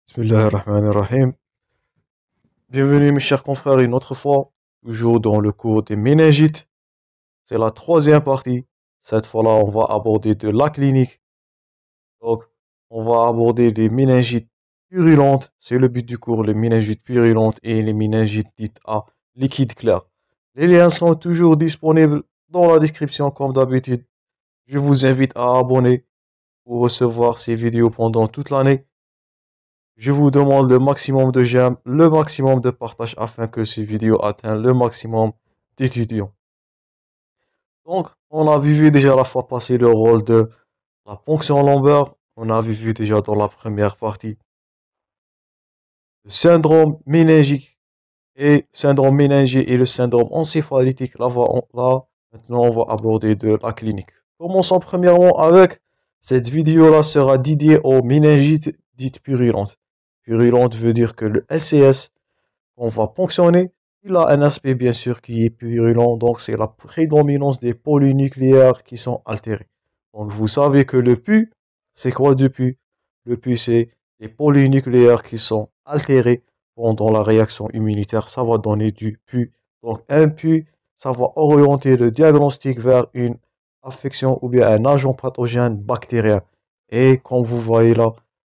Bismillahirrahmanirrahim. Bienvenue mes chers confrères une autre fois, toujours dans le cours des méningites. C'est la troisième partie. Cette fois-là, on va aborder de la clinique. Donc, on va aborder les méningites purulentes. C'est le but du cours, les méningites purulentes et les méningites dites à liquide clair. Les liens sont toujours disponibles dans la description comme d'habitude. Je vous invite à abonner pour recevoir ces vidéos pendant toute l'année. Je vous demande le maximum de j'aime, le maximum de partage afin que ces vidéos atteignent le maximum d'étudiants. Donc, on a vu déjà la fois passée le rôle de la ponction lombaire. On a vu déjà dans la première partie le syndrome méningique et syndrome méningé et le syndrome encéphalitique. Là, maintenant, on va aborder de la clinique. Commençons premièrement avec cette vidéo-là sera dédiée aux méningites dites purulentes. Purulente veut dire que le SCS qu'on va ponctionner, il a un aspect bien sûr qui est purulent, donc c'est la prédominance des polynucléaires qui sont altérés. Donc vous savez que le PU, c'est quoi du PU? Le PU, c'est les polynucléaires qui sont altérés pendant la réaction immunitaire, ça va donner du PU. Donc un PU, ça va orienter le diagnostic vers une affection ou bien un agent pathogène bactérien. Et comme vous voyez là,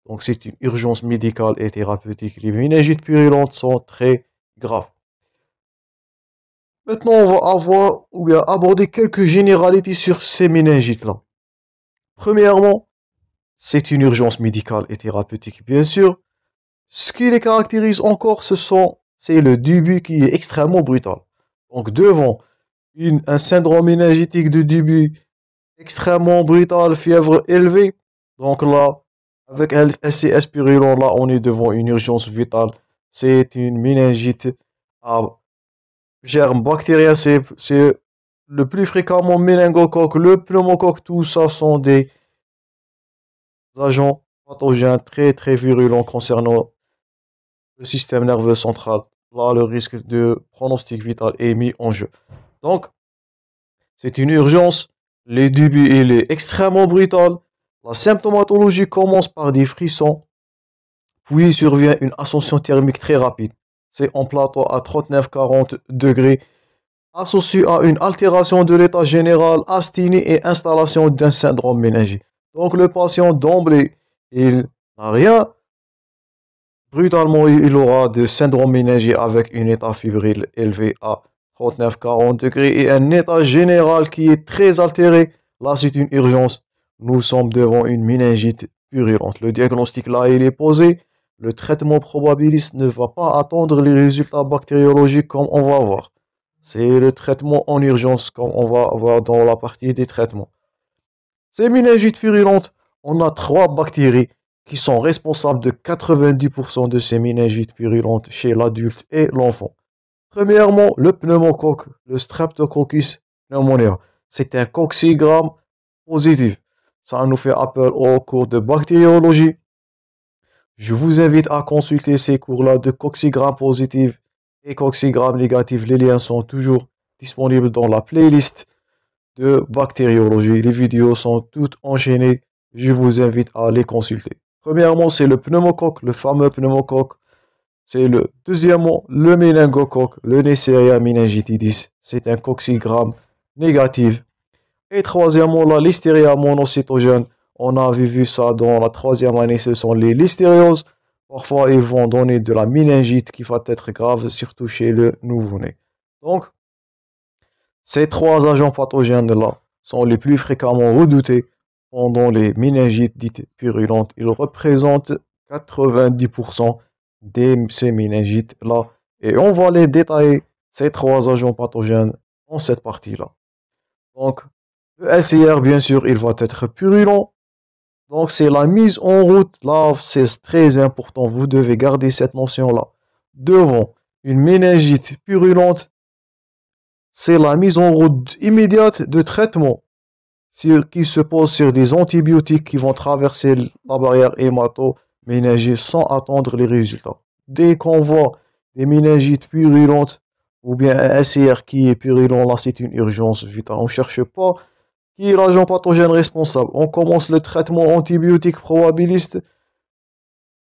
donc c'est une urgence médicale et thérapeutique. Les méningites purulentes sont très graves. Maintenant, on va avoir ou bien aborder quelques généralités sur ces méningites-là. Premièrement, c'est une urgence médicale et thérapeutique, bien sûr. Ce qui les caractérise encore, c'est le début qui est extrêmement brutal. Donc, devant un syndrome méningitique de début extrêmement brutal, fièvre élevée, donc là, avec un SCS purulent, là, on est devant une urgence vitale. C'est une méningite à germes bactériens, c'est le plus fréquemment méningocoque, le pneumocoque, tout ça sont des agents pathogènes très très virulents concernant le système nerveux central. Là, le risque de pronostic vital est mis en jeu. Donc, c'est une urgence. Le début, il est extrêmement brutal. La symptomatologie commence par des frissons, puis survient une ascension thermique très rapide. C'est en plateau à 39-40 degrés, associé à une altération de l'état général, asthénie et installation d'un syndrome méningé. Donc le patient d'emblée, il n'a rien. Brutalement, il aura de syndrome méningé avec un état fébrile élevé à 39-40 degrés et un état général qui est très altéré. Là, c'est une urgence. Nous sommes devant une méningite purulente. Le diagnostic là, il est posé. Le traitement probabiliste ne va pas attendre les résultats bactériologiques comme on va voir. C'est le traitement en urgence comme on va voir dans la partie des traitements. Ces méningites purulentes, on a trois bactéries qui sont responsables de 90% de ces méningites purulentes chez l'adulte et l'enfant. Premièrement, le pneumocoque, le Streptococcus pneumoniae. C'est un coccigramme positif. Ça nous fait appel au cours de bactériologie. Je vous invite à consulter ces cours-là de coccigramme positif et coccigramme négatif. Les liens sont toujours disponibles dans la playlist de bactériologie. Les vidéos sont toutes enchaînées. Je vous invite à les consulter. Premièrement, c'est le pneumocoque, le fameux pneumocoque. C'est le deuxièmement, le méningocoque, le Neisseria meningitidis. C'est un coccigramme négatif. Et troisièmement, la listeria monocytogène. On a vu ça dans la troisième année, ce sont les listérioses. Parfois, ils vont donner de la méningite qui va être grave, surtout chez le nouveau-né. Donc, ces trois agents pathogènes-là sont les plus fréquemment redoutés pendant les méningites dites purulentes. Ils représentent 90% de ces méningites-là. Et on va les détailler, ces trois agents pathogènes, dans cette partie-là. Donc, le SIR, bien sûr, il va être purulent. Donc, c'est la mise en route. Là, c'est très important. Vous devez garder cette notion-là. Devant une méningite purulente, c'est la mise en route immédiate de traitement qui se pose sur des antibiotiques qui vont traverser la barrière hémato-méningée sans attendre les résultats. Dès qu'on voit des méningites purulentes ou bien un SIR qui est purulent, là c'est une urgence vitale. On ne cherche pas qui est l'agent pathogène responsable. On commence le traitement antibiotique probabiliste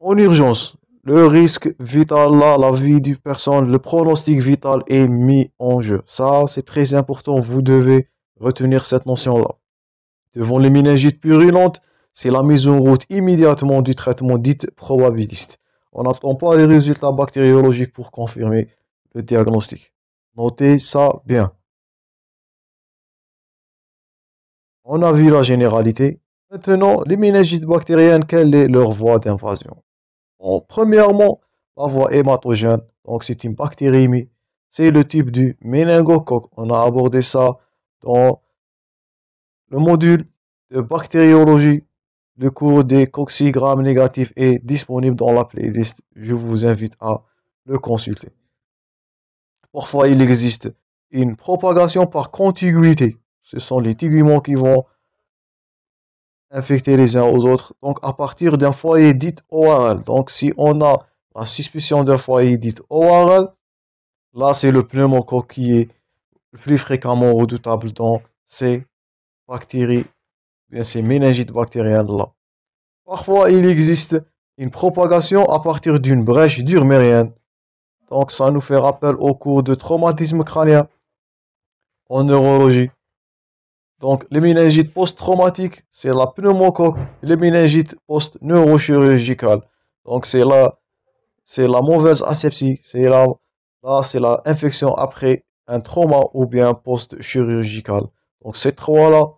En urgence, le risque vital là, la vie du personne, le pronostic vital est mis en jeu. Ça, c'est très important. Vous devez retenir cette notion-là. Devant les méningites purulentes, c'est la mise en route immédiatement du traitement dit probabiliste. On n'attend pas les résultats bactériologiques pour confirmer le diagnostic. Notez ça bien. On a vu la généralité. Maintenant, les méningites bactériennes, quelle est leur voie d'invasion? Bon, premièrement, la voie hématogène. Donc, c'est une bactériémie. C'est le type du méningocoque. On a abordé ça dans le module de bactériologie. Le cours des coxigrammes négatifs est disponible dans la playlist. Je vous invite à le consulter. Parfois, il existe une propagation par contiguïté. Ce sont les téguments qui vont infecter les uns aux autres. Donc, à partir d'un foyer dit ORL. Donc, si on a la suspicion d'un foyer dit ORL, là, c'est le pneumocoque qui est le plus fréquemment redoutable dans ces bactéries, bien ces méningites bactériennes-là. Parfois, il existe une propagation à partir d'une brèche durmérienne. Donc, ça nous fait rappel au cours de traumatisme crânien en neurologie. Donc, les méningites post-traumatiques, c'est la pneumocoque. Les méningites post-neurochirurgicales. Donc, c'est la mauvaise asepsie. C'est la infection après un trauma ou bien post-chirurgical. Donc, ces trois-là,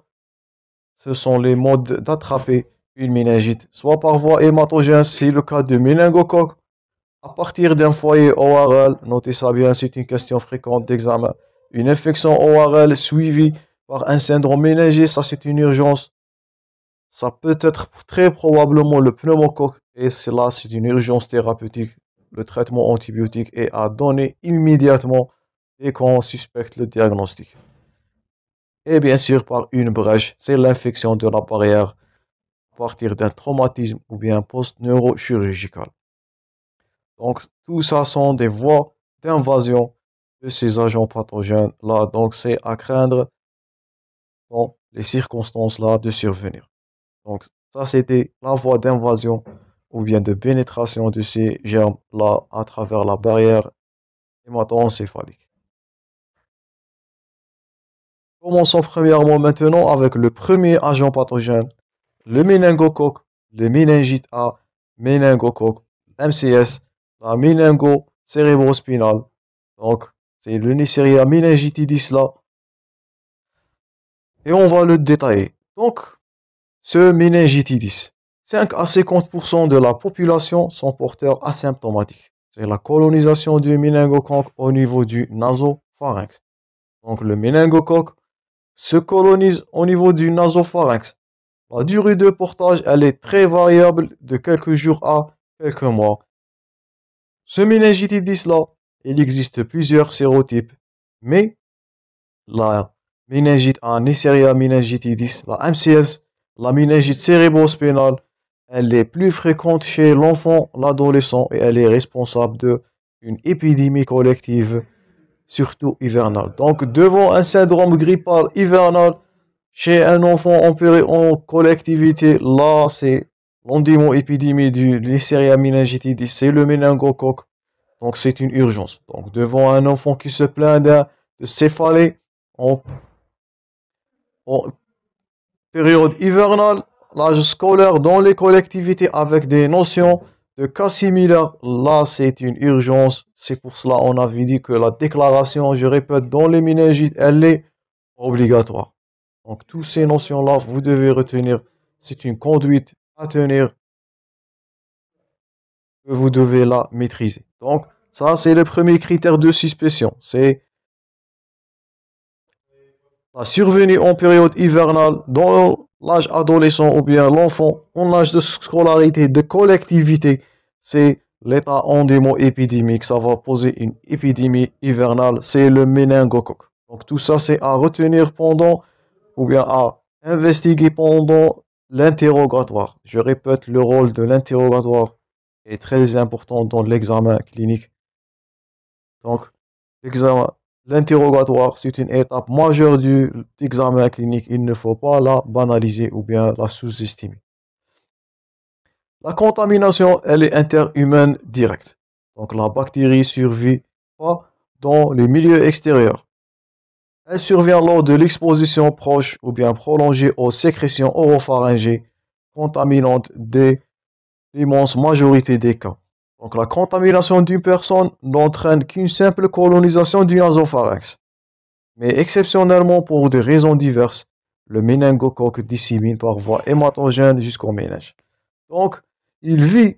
ce sont les modes d'attraper une méningite. Soit par voie hématogène, c'est le cas de méningocoque. À partir d'un foyer ORL, notez ça bien, c'est une question fréquente d'examen. Une infection ORL suivie par un syndrome méningé, ça c'est une urgence. Ça peut être très probablement le pneumocoque et cela c'est une urgence thérapeutique. Le traitement antibiotique est à donner immédiatement dès qu'on suspecte le diagnostic. Et bien sûr par une brèche, c'est l'infection de la barrière à partir d'un traumatisme ou bien post-neurochirurgical. Donc, tout ça sont des voies d'invasion de ces agents pathogènes-là. Donc, c'est à craindre dans les circonstances-là de survenir. Donc, ça, c'était la voie d'invasion ou bien de pénétration de ces germes-là à travers la barrière hémato-encéphalique. Commençons premièrement maintenant avec le premier agent pathogène, le méningocoque, le méningite A, méningocoque, MCS, la méningo-cérébrospinale. Donc, c'est le Neisseria meningitidis là. Et on va le détailler. Donc, ce méningitidis, 5 à 50% de la population sont porteurs asymptomatiques. C'est la colonisation du méningocoque au niveau du nasopharynx. Donc, le méningocoque se colonise au niveau du nasopharynx. La durée de portage, elle est très variable de quelques jours à quelques mois. Ce méningitidis-là, il existe plusieurs sérotypes, mais la méningite A Neisseria meningitidis, la MCS, la méningite cérébrospinale, elle est plus fréquente chez l'enfant, l'adolescent, et elle est responsable d'une épidémie collective, surtout hivernale. Donc, devant un syndrome grippal hivernal, chez un enfant opéré en collectivité, là, c'est l'endémo-épidémie du Neisseria meningitidis, c'est le méningocoque. Donc, c'est une urgence. Donc, devant un enfant qui se plaint de céphalée en, en période hivernale, l'âge scolaire dans les collectivités avec des notions de cas similaires, là, c'est une urgence. C'est pour cela qu'on avait dit que la déclaration, je répète, dans les méningites, elle est obligatoire. Donc, toutes ces notions-là, vous devez retenir. C'est une conduite à tenir que vous devez la maîtriser. Donc, ça, c'est le premier critère de suspicion. C'est la survenue en période hivernale dans l'âge adolescent ou bien l'enfant en âge de scolarité, de collectivité. C'est l'état endémo-épidémique. Ça va poser une épidémie hivernale. C'est le méningocoque. Donc, tout ça, c'est à retenir pendant ou bien à investiguer pendant l'interrogatoire. Je répète, le rôle de l'interrogatoire est très important dans l'examen clinique. Donc, l'interrogatoire, c'est une étape majeure du examen clinique. Il ne faut pas la banaliser ou bien la sous-estimer. La contamination, elle est interhumaine directe. Donc la bactérie survit pas dans les milieux extérieurs. Elle survient lors de l'exposition proche ou bien prolongée aux sécrétions oropharyngées contaminantes dès l'immense majorité des cas. Donc la contamination d'une personne n'entraîne qu'une simple colonisation du nasopharynx. Mais exceptionnellement pour des raisons diverses, le méningocoque dissémine par voie hématogène jusqu'au méninge. Donc, il vit,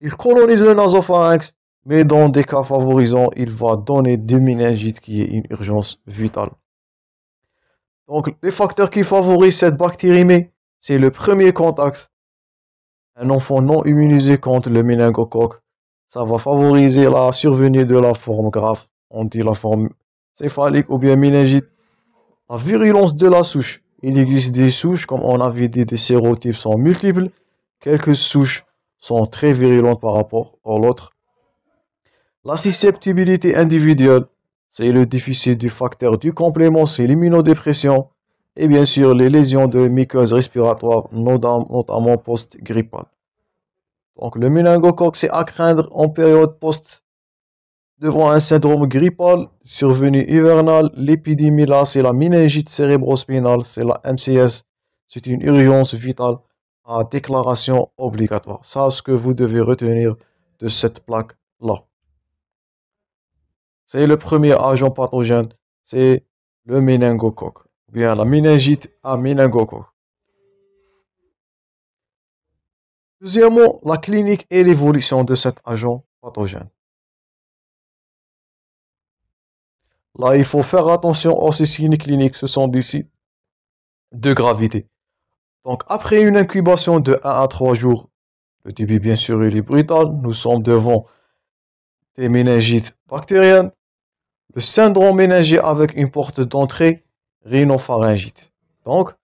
il colonise le nasopharynx, mais dans des cas favorisants, il va donner des méningites qui est une urgence vitale. Donc, les facteurs qui favorisent cette bactériémie, c'est le premier contact. Un enfant non immunisé contre le méningocoque, ça va favoriser la survenue de la forme grave. On dit la forme céphalique ou bien méningite. La virulence de la souche. Il existe des souches, comme on avait dit, des sérotypes sont multiples. Quelques souches sont très virulentes par rapport à l'autre. La susceptibilité individuelle, c'est le déficit du facteur du complément, c'est l'immunodépression. Et bien sûr, les lésions de muqueuses respiratoires, notamment post-grippales. Donc, le méningocoque, c'est à craindre en période devant un syndrome grippal survenu hivernal. L'épidémie là, c'est la méningite cérébrospinale, c'est la MCS. C'est une urgence vitale à déclaration obligatoire. Ça, c'est ce que vous devez retenir de cette plaque-là. C'est le premier agent pathogène, c'est le méningocoque, ou bien la méningite à méningocoque. Deuxièmement, la clinique et l'évolution de cet agent pathogène. Là, il faut faire attention aux signes cliniques, ce sont des signes de gravité. Donc, après une incubation de 1 à 3 jours, le début, bien sûr, il est brutal. Nous sommes devant des méningites bactériennes. Le syndrome méningé avec une porte d'entrée rhinopharyngite. Donc,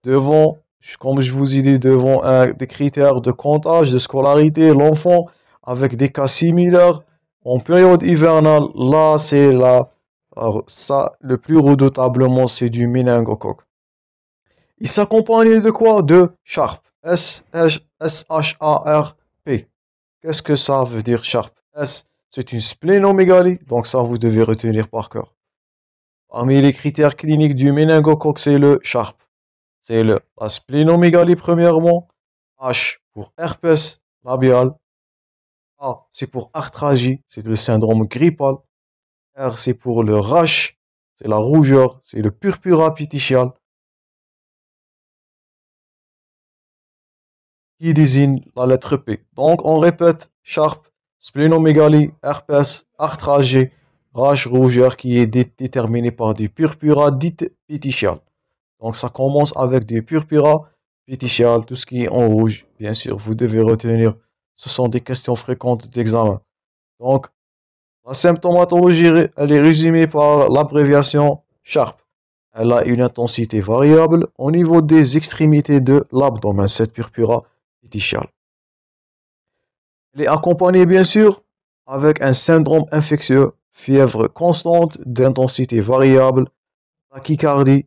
devant, comme je vous ai dit, devant des critères de comptage, de scolarité, l'enfant avec des cas similaires en période hivernale, là, c'est là. Alors, ça, le plus redoutablement, c'est du méningocoque. Il s'accompagne de quoi? De SHARP. S-H-A-R-P. Qu'est-ce que ça veut dire SHARP? S, c'est une splénomégalie, donc ça, vous devez retenir par cœur. Parmi les critères cliniques du méningocoque, c'est le SHARP. C'est la splénomégalie premièrement. H pour herpès labial. A, c'est pour arthralgie, c'est le syndrome grippal. R, c'est pour le rash, c'est la rougeur, c'est le purpura péticial. Qui désigne la lettre P. Donc, on répète, SHARP, splénomégalie, herpès, arthralgie, rash, rougeur qui est déterminé par des purpura dites péticiales. Donc, ça commence avec des purpura péticiales, tout ce qui est en rouge. Bien sûr, vous devez retenir, ce sont des questions fréquentes d'examen. Donc, la symptomatologie, elle est résumée par l'abréviation SHARP. Elle a une intensité variable au niveau des extrémités de l'abdomen, cette purpura péticiale. Elle est accompagnée, bien sûr, avec un syndrome infectieux, fièvre constante d'intensité variable, tachycardie,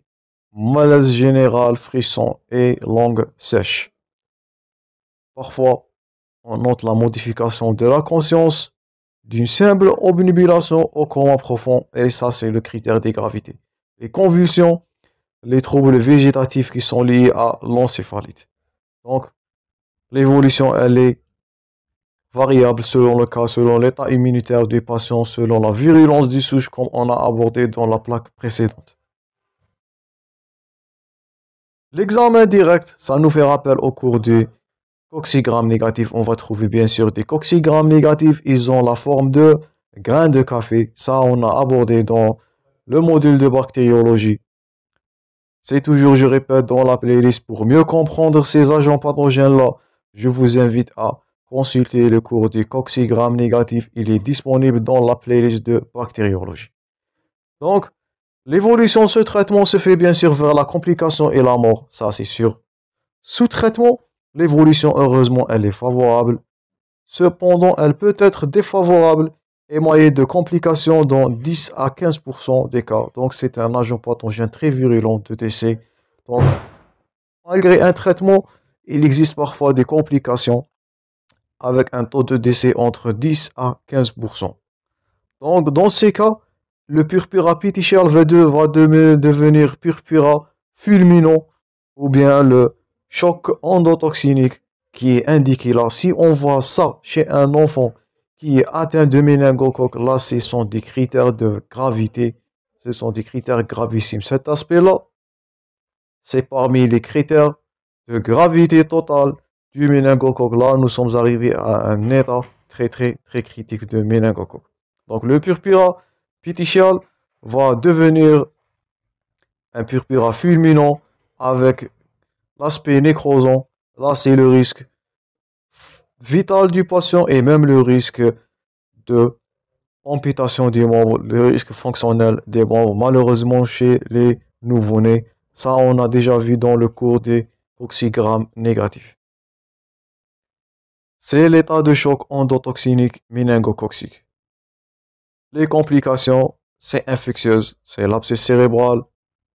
malaise général, frisson et langue sèche. Parfois, on note la modification de la conscience d'une simple obnubilation au coma profond, et ça, c'est le critère des gravités. Les convulsions, les troubles végétatifs qui sont liés à l'encéphalite. Donc, l'évolution, elle est variable selon le cas, selon l'état immunitaire du patient, selon la virulence du souche, comme on a abordé dans la plaque précédente. L'examen direct, ça nous fait rappel au cours du coccygramme négatif. On va trouver bien sûr des coccygrammes négatifs. Ils ont la forme de grains de café. Ça, on a abordé dans le module de bactériologie. C'est toujours, je répète, dans la playlist. Pour mieux comprendre ces agents pathogènes-là, je vous invite à consulter le cours du coccygramme négatif. Il est disponible dans la playlist de bactériologie. Donc, l'évolution de ce traitement se fait bien sûr vers la complication et la mort. Ça, c'est sûr. Sous traitement, l'évolution, heureusement, elle est favorable. Cependant, elle peut être défavorable émaillée de complications dans 10 à 15% des cas. Donc, c'est un agent pathogène très virulent de décès. Donc, malgré un traitement, il existe parfois des complications avec un taux de décès entre 10 à 15%. Donc, dans ces cas, le purpura pétichial V2 va devenir purpura fulminant ou bien le choc endotoxinique qui est indiqué là. Si on voit ça chez un enfant qui est atteint de méningocoque, là, ce sont des critères de gravité, ce sont des critères gravissimes. Cet aspect-là, c'est parmi les critères de gravité totale du méningocoque. Là, nous sommes arrivés à un état très, très, très critique de méningocoque. Donc, le purpura pétichial va devenir un purpura fulminant avec l'aspect nécrosant. Là, c'est le risque vital du patient et même le risque de amputation des membres, le risque fonctionnel des membres, malheureusement chez les nouveau-nés. Ça, on a déjà vu dans le cours des coxygrammes négatifs. C'est l'état de choc endotoxinique méningocoxique. Les complications, c'est infectieuse, c'est l'abcès cérébral,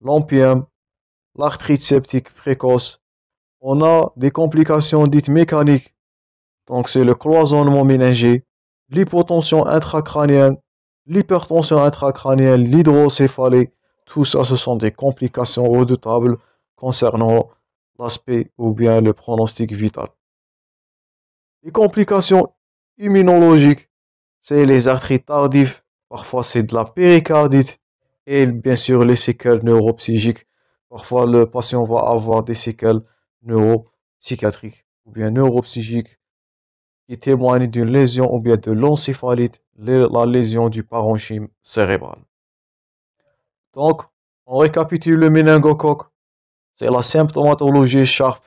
l'ampième, l'arthrite septique précoce. On a des complications dites mécaniques, donc c'est le cloisonnement méningé, l'hypotension intracrânienne, l'hypertension intracrânienne, l'hydrocéphalie. Tout ça, ce sont des complications redoutables concernant l'aspect ou bien le pronostic vital. Les complications immunologiques, c'est les arthrites tardives, parfois c'est de la péricardite et bien sûr les séquelles neuropsychiques. Parfois le patient va avoir des séquelles neuropsychiatriques ou bien neuropsychiques qui témoignent d'une lésion ou bien de l'encéphalite, la lésion du parenchyme cérébral. Donc, on récapitule le méningocoque. C'est la symptomatologie Sharp.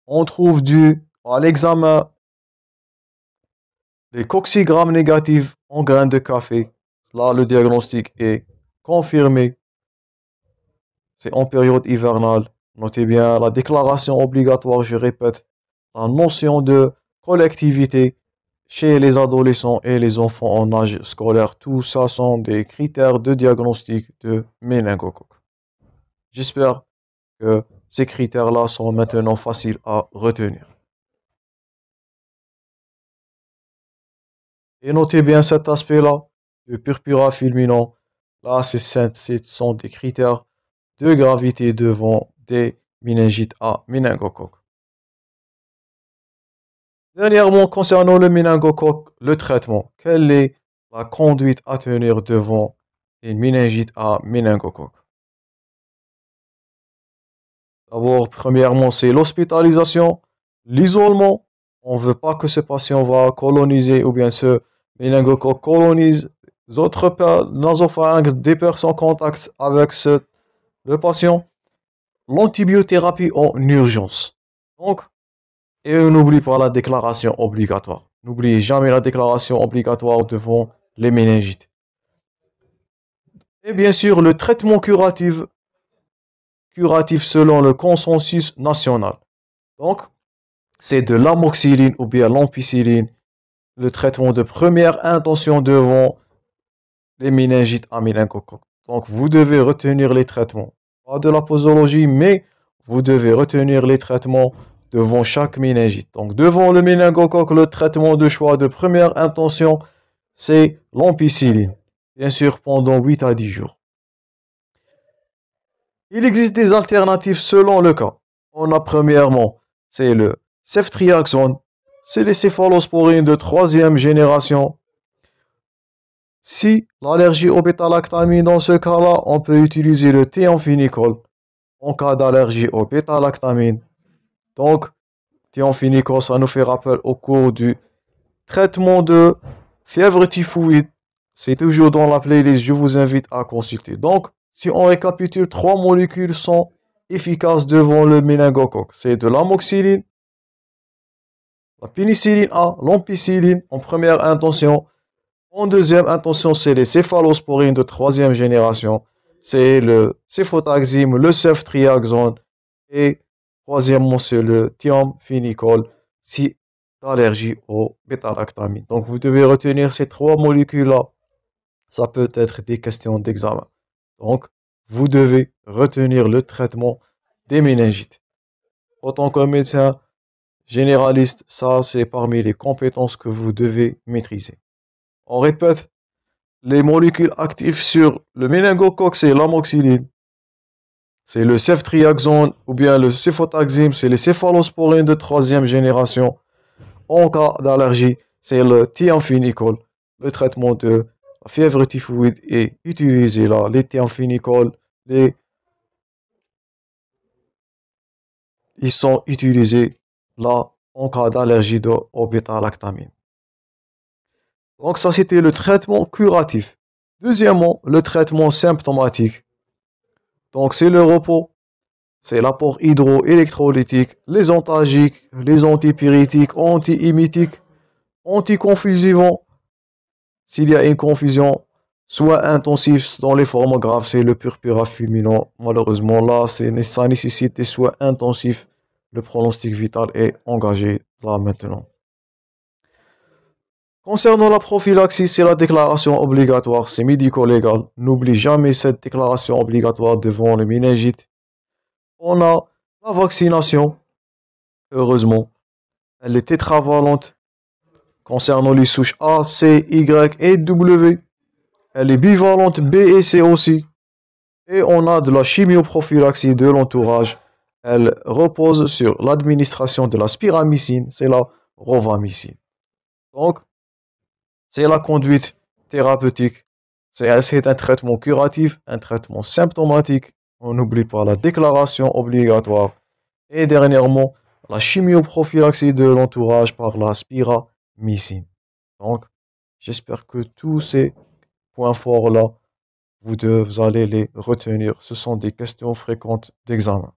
On trouve dû à l'examen des coxygrammes négatifs en grains de café. Là, le diagnostic est confirmé. C'est en période hivernale. Notez bien la déclaration obligatoire, je répète, la notion de collectivité chez les adolescents et les enfants en âge scolaire. Tout ça sont des critères de diagnostic de méningocoque. J'espère que ces critères-là sont maintenant faciles à retenir. Et notez bien cet aspect-là, le purpura fulminant. Là, ce sont des critères de gravité devant des méningites à méningocoque. Dernièrement, concernant le méningocoque, le traitement. Quelle est la conduite à tenir devant une méningite à méningocoque? D'abord, premièrement, c'est l'hospitalisation, l'isolement. On ne veut pas que ce patient va coloniser ou bien ce méningocoque colonise d'autres nasopharynx, des personnes en contact avec le patient. L'antibiothérapie en urgence. Donc, et on n'oublie pas la déclaration obligatoire. N'oubliez jamais la déclaration obligatoire devant les méningites. Et bien sûr, le traitement curatif selon le consensus national. Donc, c'est de l'amoxicilline ou bien l'ampicilline, le traitement de première intention devant les méningites à méningocoque. Donc, vous devez retenir les traitements. Pas de la posologie, mais vous devez retenir les traitements devant chaque méningite. Donc, devant le méningocoque, le traitement de choix de première intention, c'est l'ampicilline. Bien sûr, pendant 8 à 10 jours. Il existe des alternatives selon le cas. On a premièrement, c'est le ceftriaxone. C'est les céphalosporines de 3e génération. Si l'allergie au bêta-lactamine, dans ce cas-là, on peut utiliser le thiamphénicol en cas d'allergie au bêta-lactamine. Donc, thiamphénicol, ça nous fait rappel au cours du traitement de fièvre typhoïde. C'est toujours dans la playlist, je vous invite à consulter. Donc, si on récapitule, 3 molécules sont efficaces devant le méningocoque. C'est de l'amoxicilline, la pénicilline A, l'ampicilline en première intention. En deuxième intention, c'est les céphalosporines de 3e génération. C'est le céfotaxime, le ceftriaxone. Et troisièmement, c'est le thiamphénicol si d'allergie au bêta-lactamine. Donc, vous devez retenir ces 3 molécules-là. Ça peut être des questions d'examen. Donc, vous devez retenir le traitement des méningites. autant que médecin généraliste, ça c'est parmi les compétences que vous devez maîtriser. On répète, les molécules actives sur le méningocoque, c'est l'amoxicilline, c'est le ceftriaxone ou bien le cefotaxime, c'est les céphalosporines de troisième génération. En cas d'allergie, c'est le thiamphénicol. Le traitement de la fièvre typhoïde est utilisé là. Les thiamphénicols, ils sont utilisés là en cas d'allergie au bêta-lactamine. Donc ça, c'était le traitement curatif. Deuxièmement, le traitement symptomatique. Donc c'est le repos, c'est l'apport hydroélectrolytique, les antalgiques, les antipyrétiques, anti-émitiques, anticonvulsivants. S'il y a une confusion, soit intensif dans les formes graves, c'est le purpura fulminant. Malheureusement, là, ça nécessite des soins intensifs. Le pronostic vital est engagé là maintenant. Concernant la prophylaxie, c'est la déclaration obligatoire, c'est médico-légal. N'oublie jamais cette déclaration obligatoire devant le méningite. On a la vaccination, heureusement. Elle est tétravalente concernant les souches A, C, Y et W. Elle est bivalente B et C aussi. Et on a de la chimioprophylaxie de l'entourage. Elle repose sur l'administration de la spiramycine, c'est la rovamycine. Donc, c'est la conduite thérapeutique. C'est un traitement curatif, un traitement symptomatique. On n'oublie pas la déclaration obligatoire. Et dernièrement, la chimioprophylaxie de l'entourage par la spiramycine. Donc, j'espère que tous ces points forts-là, vous allez les retenir. Ce sont des questions fréquentes d'examen.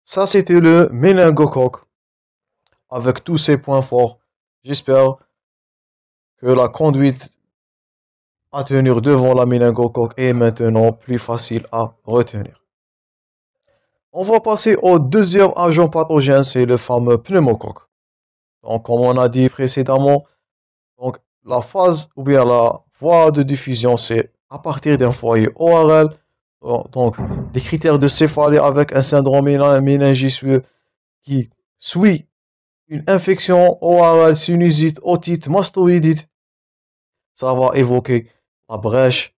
Ça, c'était le méningocoque avec tous ces points forts. J'espère que la conduite à tenir devant la méningocoque est maintenant plus facile à retenir. On va passer au deuxième agent pathogène, c'est le fameux pneumocoque. Donc, comme on a dit précédemment, donc, la phase ou bien la voie de diffusion, c'est à partir d'un foyer ORL. Donc, des critères de céphalie avec un syndrome méningicieux qui suit une infection ORL, sinusite, otite, mastoïdite. Ça va évoquer la brèche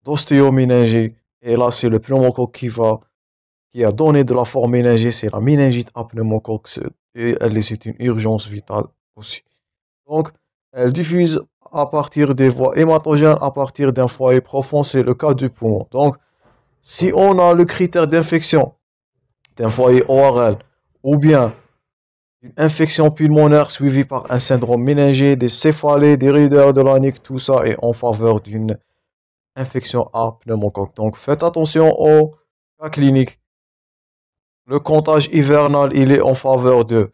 d'ostéoméningie. Et là, c'est le pneumocoque qui a donné de la forme méningée, c'est la méningite à pneumocoque. Et c'est une urgence vitale aussi. Donc, elle diffuse à partir des voies hématogènes, à partir d'un foyer profond, c'est le cas du poumon. Donc, si on a le critère d'infection d'un foyer ORL ou bien une infection pulmonaire suivie par un syndrome méningé, des céphalées, des raideurs de la nuque, tout ça est en faveur d'une infection à pneumocoque. Donc, faites attention au cas clinique. Le comptage hivernal, il est en faveur de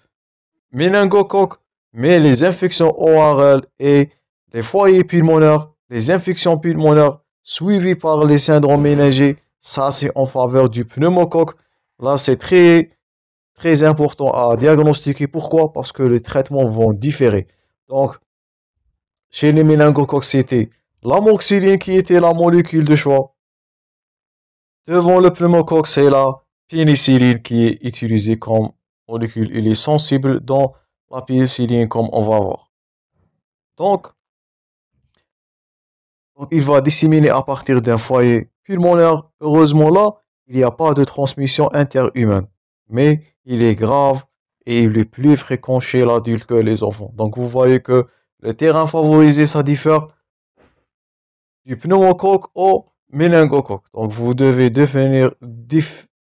méningocoque, mais les infections ORL et les foyers pulmonaires, les infections pulmonaires suivies par les syndromes méningés, ça c'est en faveur du pneumocoque. Là, c'est très important à diagnostiquer. Pourquoi? Parce que les traitements vont différer. Donc, chez les méningocoques, c'était l'amoxicilline qui était la molécule de choix. Devant le pneumocoque, c'est la pénicilline qui est utilisée comme molécule. Il est sensible dans la pénicilline, comme on va voir. Donc, il va disséminer à partir d'un foyer pulmonaire. Heureusement là, il n'y a pas de transmission interhumaine. Mais il est grave et il est plus fréquent chez l'adulte que les enfants. Donc vous voyez que le terrain favorisé, ça diffère du pneumocoque au méningocoque. Donc vous devez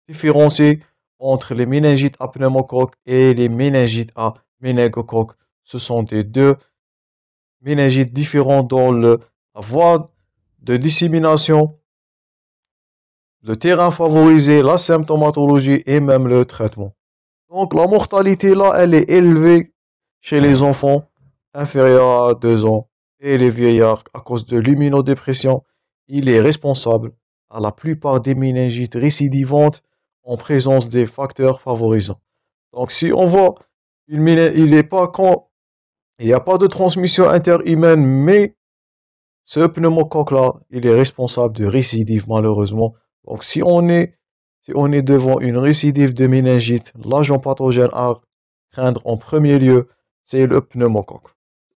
différencier entre les méningites à pneumocoque et les méningites à méningocoque. Ce sont des deux méningites différents dans la voie de dissémination, le terrain favorisé, la symptomatologie et même le traitement. Donc la mortalité là, elle est élevée chez les enfants inférieurs à 2 ans et les vieillards à cause de l'immunodépression. Il est responsable à la plupart des méningites récidivantes en présence des facteurs favorisants. Donc si on voit, il n'est pas quand il n'y a pas de transmission interhumaine, mais ce pneumocoque-là, il est responsable de récidive malheureusement. Donc si on est Si on est devant une récidive de méningite, l'agent pathogène à craindre en premier lieu, c'est le pneumocoque.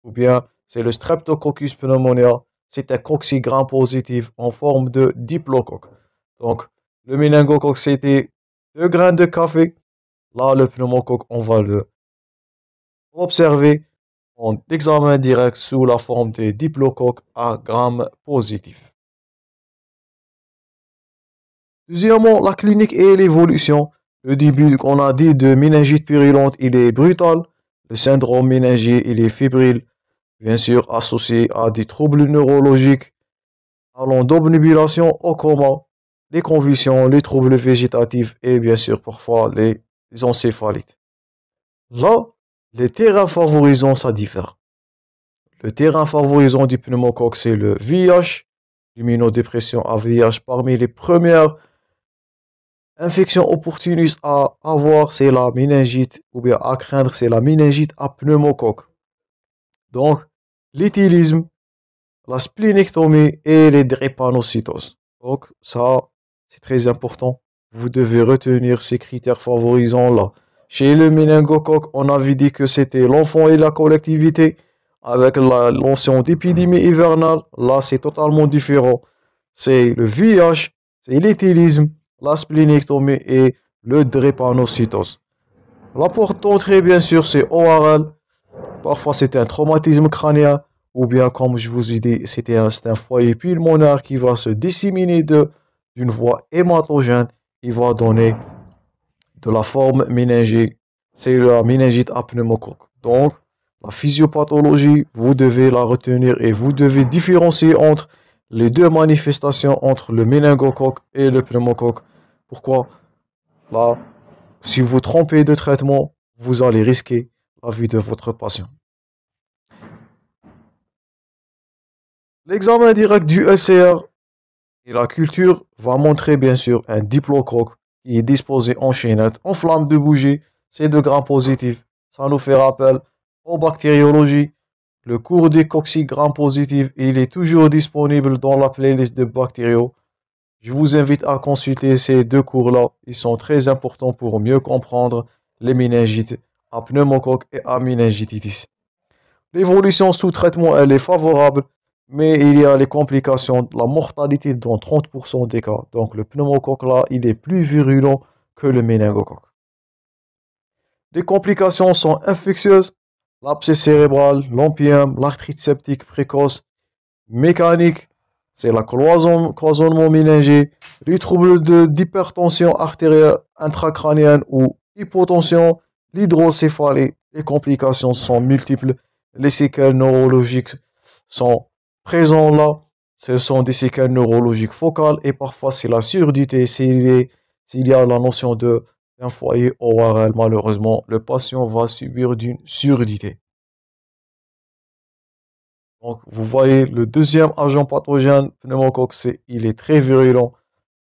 Ou bien, c'est le Streptococcus pneumoniae. C'est un coccigram positif en forme de diplocoque. Donc, le méningocoque, c'était 2 grains de café. Là, le pneumocoque, on va l'observer en examen direct sous la forme des diplocoques à grammes positifs. Deuxièmement, la clinique et l'évolution. Le début qu'on a dit de méningite purulente, il est brutal. Le syndrome méningé, il est fébrile, bien sûr associé à des troubles neurologiques, allant d'obnubilation au coma, les convulsions, les troubles végétatifs et bien sûr parfois les encéphalites. Là, les terrains favorisants, ça diffère. Le terrain favorisant du pneumocoque, c'est le VIH, l'immunodépression à VIH. Parmi les premières infections opportunistes à avoir, c'est la méningite, ou bien à craindre, c'est la méningite à pneumocoque. Donc, l'éthylisme, la splénectomie et les drépanocytoses. Donc, ça, c'est très important. Vous devez retenir ces critères favorisants-là. Chez le méningocoque, on avait dit que c'était l'enfant et la collectivité. Avec la notion d'épidémie hivernale, là, c'est totalement différent. C'est le VIH, c'est l'éthylisme, la splénectomie et le drépanocytose. La porte d'entrée, bien sûr, c'est ORL. Parfois, c'était un traumatisme crânien, ou bien, comme je vous ai dit, c'est un foyer pulmonaire qui va se disséminer d'une voie hématogène. Il va donner de la forme méningée. C'est la méningite à pneumocoque. Donc, la physiopathologie, vous devez la retenir et vous devez différencier entre les deux manifestations, entre le méningocoque et le pneumocoque. Pourquoi? Là, si vous trompez de traitement, vous allez risquer la vie de votre patient. L'examen direct du SCR et la culture va montrer bien sûr un diplocoque qui est disposé en chaînette, en flamme de bougie. C'est de grammes positifs. Ça nous fait rappel aux bactériologies. Le cours des coccigrammes positifs, il est toujours disponible dans la playlist de bactériaux. Je vous invite à consulter ces deux cours-là. Ils sont très importants pour mieux comprendre les méningites à pneumocoque et à méningititis. L'évolution sous traitement, elle est favorable, mais il y a les complications, la mortalité dans 30% des cas. Donc le pneumocoque là, il est plus virulent que le méningocoque. Les complications sont infectieuses, l'abcès cérébral, l'opium, l'arthrite septique précoce, mécanique, c'est la cloisonnement méningé, les troubles d'hypertension artérielle intracrânienne ou hypotension, l'hydrocéphalie. Les complications sont multiples. Les séquelles neurologiques sont présentes là. Ce sont des séquelles neurologiques focales et parfois c'est la surdité. S'il y a la notion d'un foyer ORL, malheureusement, le patient va subir d'une surdité. Donc, vous voyez, le deuxième agent pathogène, pneumocoque, il est très virulent.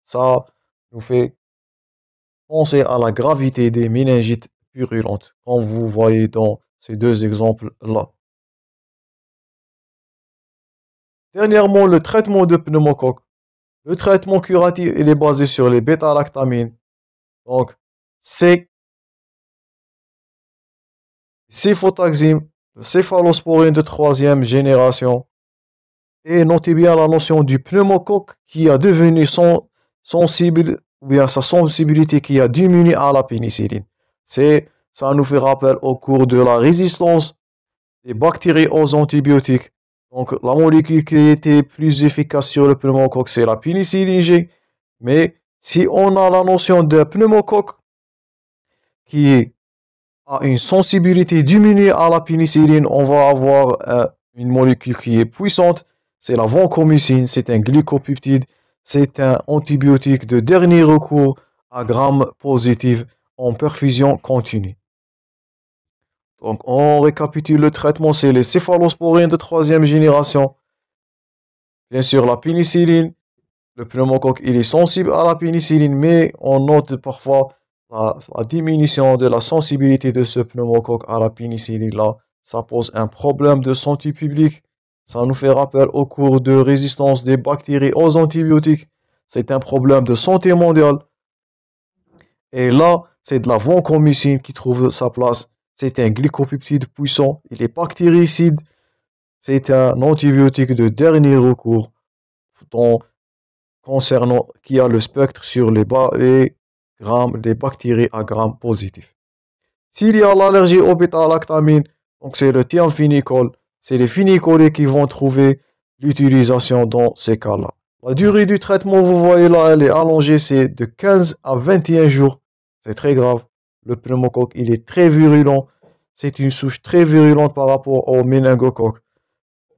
Ça nous fait penser à la gravité des méningites purulentes, comme vous voyez dans ces deux exemples-là. Dernièrement, le traitement de pneumocoque. Le traitement curatif, il est basé sur les bêta-lactamines. Donc, c'est cefotaxime, le céphalosporine de troisième génération. Et notez bien la notion du pneumocoque qui a devenu sensible, ou bien sa sensibilité qui a diminué à la pénicilline. Ça nous fait rappel au cours de la résistance des bactéries aux antibiotiques. Donc, la molécule qui était plus efficace sur le pneumocoque, c'est la pénicilline G. Mais si on a la notion de pneumocoque qui a une sensibilité diminuée à la pénicilline, on va avoir une molécule qui est puissante. C'est la vancomycine, c'est un glycopeptide, c'est un antibiotique de dernier recours à grammes positifs en perfusion continue. Donc, on récapitule le traitement, c'est les céphalosporines de troisième génération. Bien sûr, la pénicilline, le pneumocoque, il est sensible à la pénicilline, mais on note parfois la diminution de la sensibilité de ce pneumocoque à la pénicilline là. Ça pose un problème de santé publique. Ça nous fait rappel au cours de résistance des bactéries aux antibiotiques. C'est un problème de santé mondiale. Et là, c'est de la vancomycine qui trouve sa place. C'est un glycopeptide puissant. Il est bactéricide. C'est un antibiotique de dernier recours dont, concernant qui a le spectre sur les grammes des bactéries à grammes positifs. S'il y a l'allergie au bêta-lactamine, donc c'est le thiamphénicol, c'est les phénicolés qui vont trouver l'utilisation dans ces cas-là. La durée du traitement, vous voyez là, elle est allongée, c'est de 15 à 21 jours. C'est très grave. Le pneumocoque, il est très virulent. C'est une souche très virulente par rapport au méningocoque.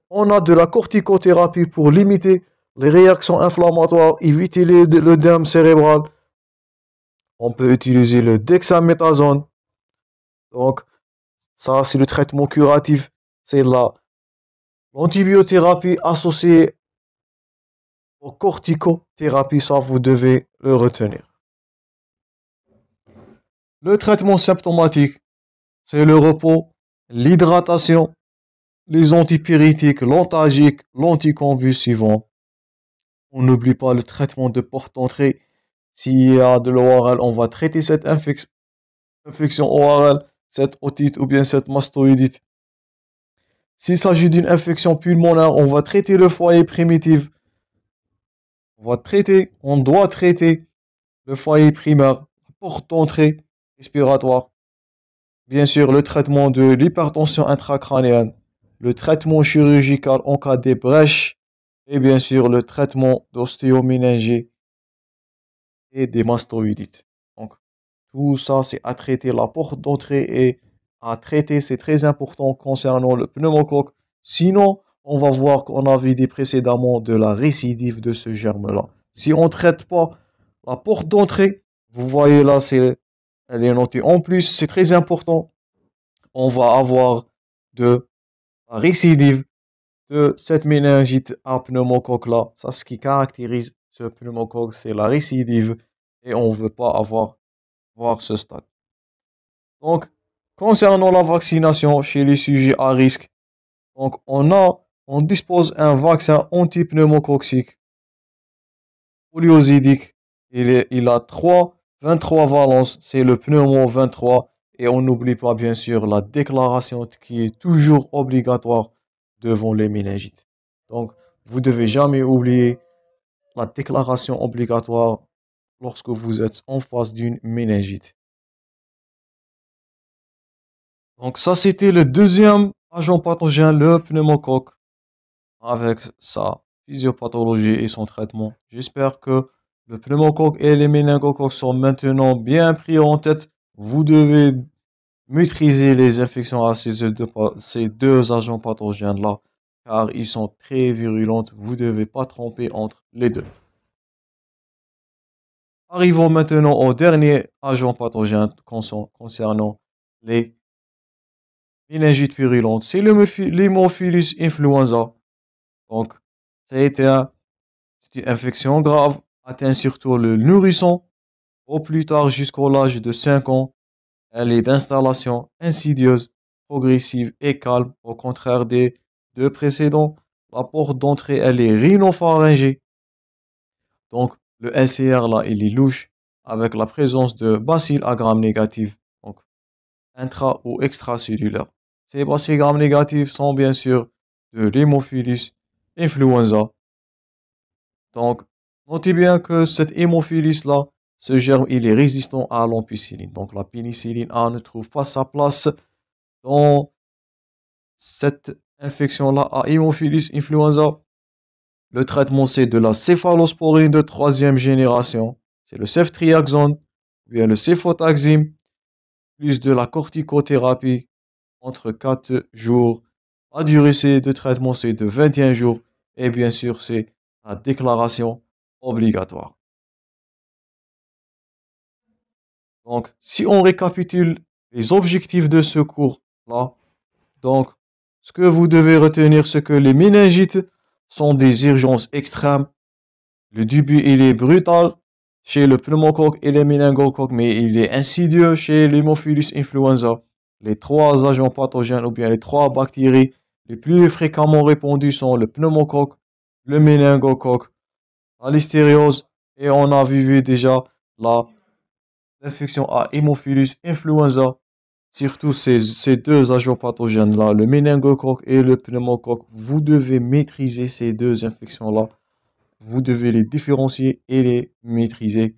On a de la corticothérapie pour limiter les réactions inflammatoires, éviter l'œdème cérébral. On peut utiliser le dexaméthasone. Donc, ça, c'est le traitement curatif. C'est l'antibiothérapie associée aux corticothérapies. Ça, vous devez le retenir. Le traitement symptomatique, c'est le repos, l'hydratation, les antipyrétiques, l'antalgique, l'anticonvulsivant. On n'oublie pas le traitement de porte d'entrée. S'il y a de l'ORL, on va traiter cette infection orale, cette otite ou bien cette mastoïdite. S'il s'agit d'une infection pulmonaire, on va traiter le foyer primitif. On doit traiter le foyer primaire, la porte d'entrée respiratoire. Bien sûr, le traitement de l'hypertension intracrânienne, le traitement chirurgical en cas de brèches, et bien sûr le traitement d'ostéoméningie et des mastoïdites. Donc, tout ça, c'est à traiter. La porte d'entrée et à traiter, c'est très important concernant le pneumocoque. Sinon, on va voir qu'on avait dit précédemment de la récidive de ce germe-là. Si on ne traite pas la porte d'entrée, vous voyez là, elle est notée en plus, c'est très important. On va avoir de la récidive de cette méningite à pneumocoque-là. Ça, ce qui caractérise ce pneumocoque, c'est la récidive et on ne veut pas voir ce stade. Donc, concernant la vaccination chez les sujets à risque, donc on dispose d'un vaccin antipneumococcique polyosidique. Il a 23 valences, c'est le pneumo 23. Et on n'oublie pas bien sûr la déclaration qui est toujours obligatoire devant les méningites. Donc, vous devez jamais oublier la déclaration obligatoire lorsque vous êtes en face d'une méningite. Donc ça, c'était le deuxième agent pathogène, le pneumocoque, avec sa physiopathologie et son traitement. J'espère que le pneumocoque et les méningocoques sont maintenant bien pris en tête. Vous devez maîtriser les infections à ces deux agents pathogènes-là, car ils sont très virulents. Vous ne devez pas tromper entre les deux. Arrivons maintenant au dernier agent pathogène concernant les méningites purulentes. C'est l'Haemophilus influenza. Donc, c'est une infection grave, atteint surtout le nourrisson, au plus tard jusqu'au l'âge de 5 ans. Elle est d'installation insidieuse, progressive et calme, au contraire des deux précédents. La porte d'entrée, elle est rhinopharyngée. Donc, le SCR, là, il est louche, avec la présence de bacilles à grammes négatifs, donc intra- ou extracellulaires. Ces bacilles grammes négatifs sont bien sûr de l'Haemophilus influenza. Donc, notez bien que cette hémophilus-là, ce germe, il est résistant à l'ampicilline. Donc, la pénicilline A ne trouve pas sa place dans cette infection-là à Haemophilus influenza. Le traitement, c'est de la céphalosporine de troisième génération. C'est le ceftriaxone, ou bien le céfotaxime, plus de la corticothérapie entre 4 jours. La durée de traitement, c'est de 21 jours. Et bien sûr, c'est la déclaration obligatoire. Donc, si on récapitule les objectifs de ce cours-là, donc, ce que vous devez retenir, c'est que les méningites sont des urgences extrêmes. Le début, il est brutal chez le pneumocoque et les méningocoques, mais il est insidieux chez l'Haemophilus influenza. Les trois agents pathogènes ou bien les trois bactéries les plus fréquemment répandues sont le pneumocoque, le méningocoque, la listériose et on a vu déjà la l'infection à Haemophilus influenza. Surtout ces deux agents pathogènes-là, le méningocoque et le pneumocoque. Vous devez maîtriser ces deux infections-là. Vous devez les différencier et les maîtriser.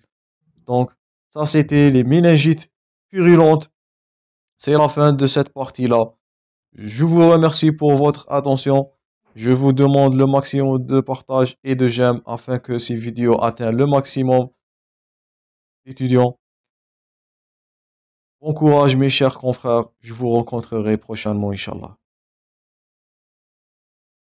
Donc, ça, c'était les méningites purulentes. C'est la fin de cette partie-là. Je vous remercie pour votre attention. Je vous demande le maximum de partage et de j'aime afin que ces vidéos atteignent le maximum d'étudiants. Bon courage, mes chers confrères. Je vous rencontrerai prochainement, Inch'Allah.